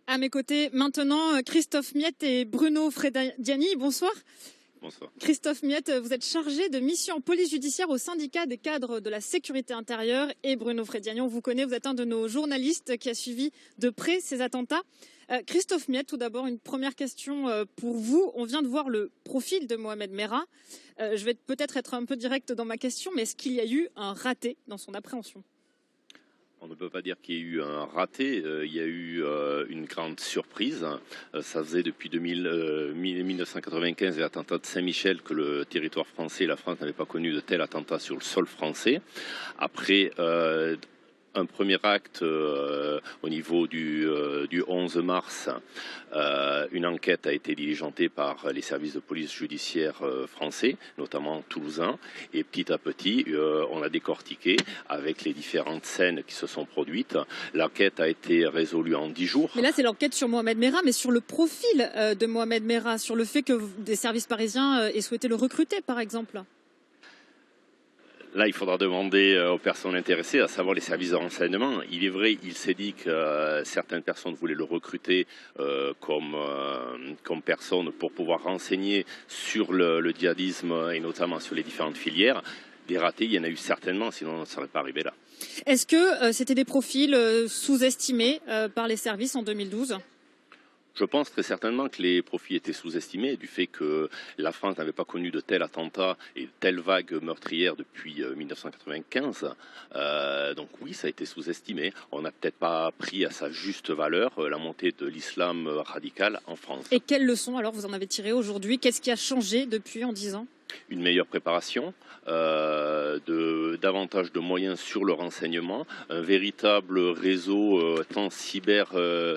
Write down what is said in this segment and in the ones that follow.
À mes côtés, maintenant, Christophe Miette et Bruno Frediani. Bonsoir. Bonsoir. Christophe Miette, vous êtes chargé de mission police judiciaire au syndicat des cadres de la sécurité intérieure. Et Bruno Frediani, on vous connaît, vous êtes un de nos journalistes qui a suivi de près ces attentats. Christophe Miette, tout d'abord, une première question pour vous. On vient de voir le profil de Mohamed Merah. Je vais peut-être être un peu direct dans ma question, mais est-ce qu'il y a eu un raté dans son appréhension ? On ne peut pas dire qu'il y ait eu un raté, il y a eu une grande surprise. Ça faisait depuis 1995 et l'attentat de Saint-Michel que le territoire français et la France n'avaient pas connu de tel attentat sur le sol français. Après un premier acte au niveau du 11 mars, une enquête a été diligentée par les services de police judiciaire français, notamment toulousains, et petit à petit, on a décortiqué avec les différentes scènes qui se sont produites. L'enquête a été résolue en 10 jours. Mais là, c'est l'enquête sur Mohamed Merah, mais sur le profil de Mohamed Merah, sur le fait que des services parisiens aient souhaité le recruter, par exemple. Là, il faudra demander aux personnes intéressées, à savoir les services de renseignement. Il est vrai, il s'est dit que certaines personnes voulaient le recruter comme personne pour pouvoir renseigner sur le djihadisme et notamment sur les différentes filières. Des ratés, il y en a eu certainement, sinon on ne serait pas arrivé là. Est-ce que c'était des profils sous-estimés par les services en 2012 ? Je pense très certainement que les profils étaient sous-estimés du fait que la France n'avait pas connu de tel attentat et de telle vague meurtrière depuis 1995. Donc oui, ça a été sous-estimé. On n'a peut-être pas pris à sa juste valeur la montée de l'islam radical en France. Et quelles leçons alors vous en avez tirées aujourd'hui ? Qu'est-ce qui a changé depuis en 10 ans ? Une meilleure préparation, davantage de moyens sur le renseignement, un véritable réseau tant cyber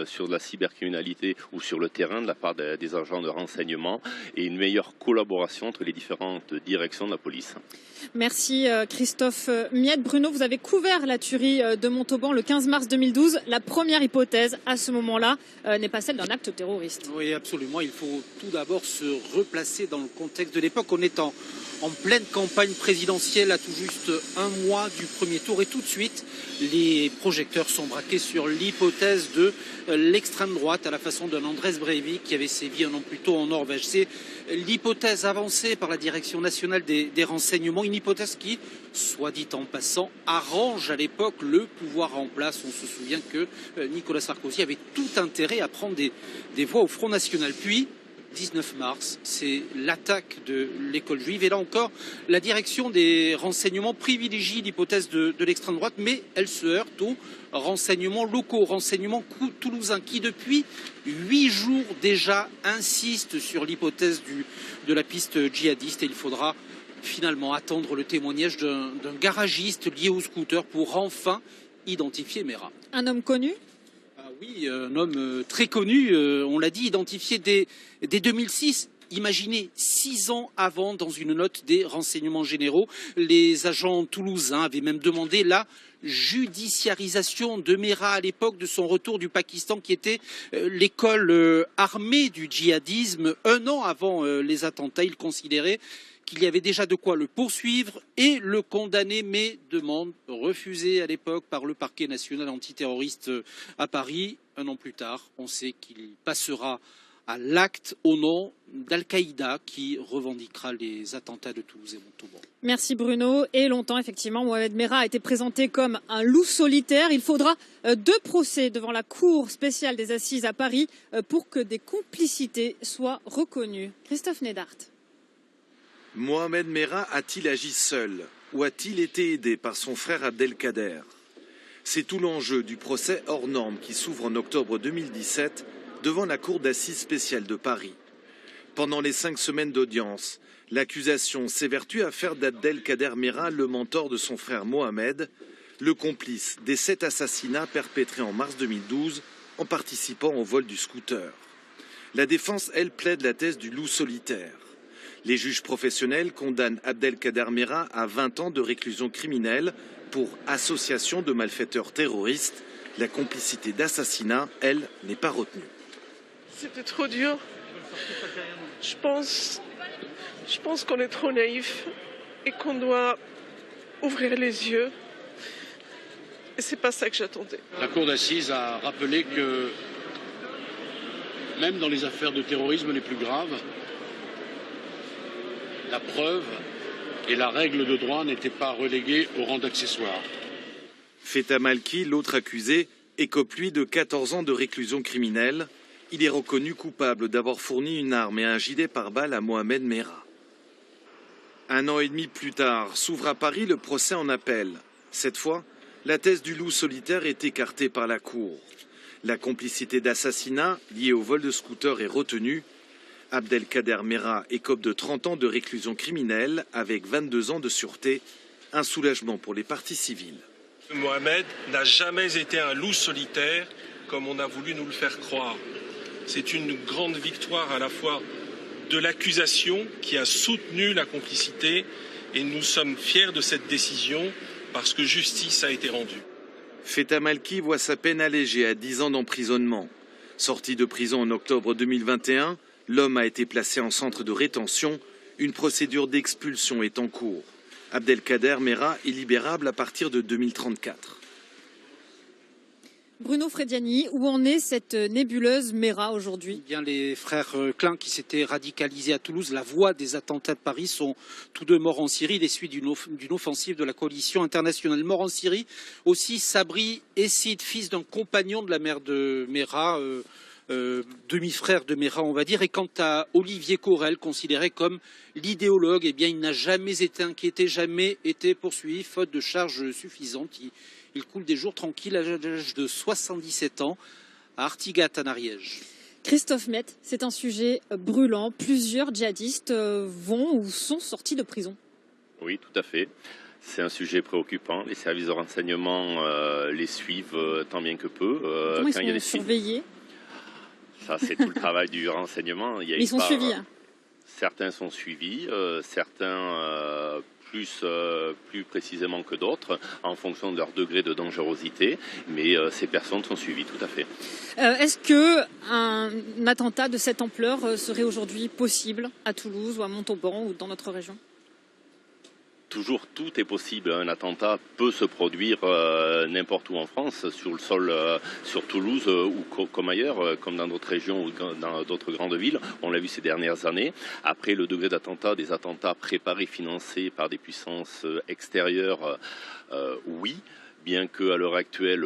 sur de la cybercriminalité ou sur le terrain de la part des agents de renseignement et une meilleure collaboration entre les différentes directions de la police. Merci Christophe Miette. Bruno, vous avez couvert la tuerie de Montauban le 15 mars 2012. La première hypothèse à ce moment-là n'est pas celle d'un acte terroriste. Oui, absolument. Il faut tout d'abord se replacer dans le contexte de l'époque. On est en pleine campagne présidentielle à tout juste un mois du premier tour et tout de suite les projecteurs sont braqués sur l'hypothèse de l'extrême droite à la façon d'un Andrés Breivik qui avait sévi un an plus tôt en Norvège. C'est l'hypothèse avancée par la Direction nationale des renseignements, une hypothèse qui, soit dit en passant, arrange à l'époque le pouvoir en place. On se souvient que Nicolas Sarkozy avait tout intérêt à prendre des voix au Front National. Puis 19 mars, c'est l'attaque de l'école juive. Et là encore, la direction des renseignements privilégie l'hypothèse de l'extrême droite, mais elle se heurte aux renseignements locaux, renseignements toulousains, qui depuis 8 jours déjà insistent sur l'hypothèse de la piste djihadiste. Et il faudra finalement attendre le témoignage d'un garagiste lié au scooter pour enfin identifier Merah. Un homme connu ? Oui, un homme très connu, on l'a dit, identifié dès 2006. Imaginez, 6 ans avant, dans une note des renseignements généraux, les agents toulousains avaient même demandé la judiciarisation de Merah à l'époque de son retour du Pakistan, qui était l'école armée du djihadisme. Un an avant les attentats, ils considéraient qu'il y avait déjà de quoi le poursuivre et le condamner, mais demande refusée à l'époque par le parquet national antiterroriste à Paris. Un an plus tard, on sait qu'il passera à l'acte au nom d'Al-Qaïda qui revendiquera les attentats de Toulouse et Montauban. Merci Bruno. Et longtemps, effectivement, Mohamed Merah a été présenté comme un loup solitaire. Il faudra 2 procès devant la Cour spéciale des assises à Paris pour que des complicités soient reconnues. Christophe Nédart. Mohamed Merah a-t-il agi seul ou a-t-il été aidé par son frère Abdelkader? C'est tout l'enjeu du procès hors norme qui s'ouvre en octobre 2017 devant la Cour d'assises spéciale de Paris. Pendant les 5 semaines d'audience, l'accusation s'évertue à faire d'Abdelkader Merah le mentor de son frère Mohamed, le complice des 7 assassinats perpétrés en mars 2012 en participant au vol du scooter. La défense, elle, plaide la thèse du loup solitaire. Les juges professionnels condamnent Abdelkader Merah à 20 ans de réclusion criminelle pour association de malfaiteurs terroristes. La complicité d'assassinat, elle, n'est pas retenue. C'était trop dur. Je pense qu'on est trop naïf et qu'on doit ouvrir les yeux Et c'est pas ça que j'attendais. La Cour d'assises a rappelé que même dans les affaires de terrorisme les plus graves, la preuve et la règle de droit n'étaient pas reléguées au rang d'accessoire. Feta Malki, l'autre accusé, écope lui de 14 ans de réclusion criminelle. Il est reconnu coupable d'avoir fourni une arme et un gilet pare-balles à Mohamed Merah. 1 an et demi plus tard, s'ouvre à Paris le procès en appel. Cette fois, la thèse du loup solitaire est écartée par la Cour. La complicité d'assassinat liée au vol de scooter est retenue. Abdelkader Merah écope de 30 ans de réclusion criminelle avec 22 ans de sûreté. Un soulagement pour les parties civiles. Mohamed n'a jamais été un loup solitaire comme on a voulu nous le faire croire. C'est une grande victoire à la fois de l'accusation qui a soutenu la complicité et nous sommes fiers de cette décision parce que justice a été rendue. Feta Malki voit sa peine allégée à 10 ans d'emprisonnement. Sorti de prison en octobre 2021, l'homme a été placé en centre de rétention. Une procédure d'expulsion est en cours. Abdelkader Merah est libérable à partir de 2034. Bruno Frediani, où en est cette nébuleuse Merah aujourd'hui? Bien, les frères Klein qui s'étaient radicalisés à Toulouse, la voie des attentats de Paris, sont tous deux morts en Syrie, les suites d'une offensive de la coalition internationale. Mort en Syrie, aussi Sabri Essid, fils d'un compagnon de la mère de Merah, demi-frère de Merah, on va dire. Et quant à Olivier Corel, considéré comme l'idéologue, eh bien, il n'a jamais été inquiété, jamais été poursuivi, faute de charges suffisantes. Il coule des jours tranquilles à l'âge de 77 ans à Artigat, en Ariège. Christophe Miette, c'est un sujet brûlant. Plusieurs djihadistes vont ou sont sortis de prison. Oui, tout à fait. C'est un sujet préoccupant. Les services de renseignement les suivent tant bien que peu. Comment ils sont surveillés? Ça, c'est tout le travail du renseignement. Ils sont suivis. Certains sont suivis, certains plus précisément que d'autres, en fonction de leur degré de dangerosité. Mais ces personnes sont suivies, tout à fait. Est-ce qu'un attentat de cette ampleur serait aujourd'hui possible à Toulouse ou à Montauban ou dans notre région? Toujours, tout est possible. Un attentat peut se produire n'importe où en France, sur le sol, sur Toulouse ou comme ailleurs, comme dans d'autres régions ou dans d'autres grandes villes. On l'a vu ces dernières années. Après, le degré d'attentat, des attentats préparés, financés par des puissances extérieures, oui, bien qu'à l'heure actuelle,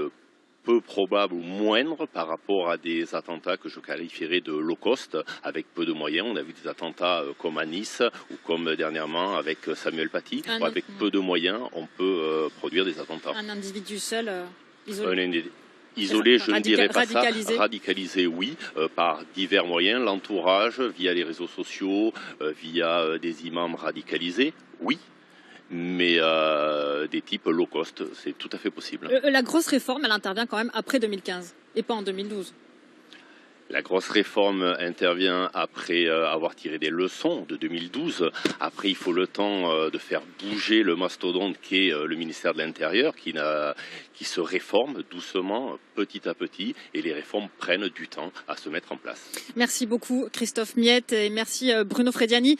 peu probable ou moindre par rapport à des attentats que je qualifierais de low cost, avec peu de moyens. On a vu des attentats comme à Nice ou comme dernièrement avec Samuel Paty. Avec peu de moyens, on peut produire des attentats. Un individu seul, isolé. Isolé, je ne dirais pas radicalisé. ça. Radicalisé, oui, par divers moyens. L'entourage, via les réseaux sociaux, via des imams radicalisés, oui. Mais des types low cost, c'est tout à fait possible. La grosse réforme, elle intervient quand même après 2015 et pas en 2012. La grosse réforme intervient après avoir tiré des leçons de 2012. Après, il faut le temps de faire bouger le mastodonte qu'est le ministère de l'Intérieur, qui se réforme doucement, petit à petit, et les réformes prennent du temps à se mettre en place. Merci beaucoup Christophe Miette et merci Bruno Frediani.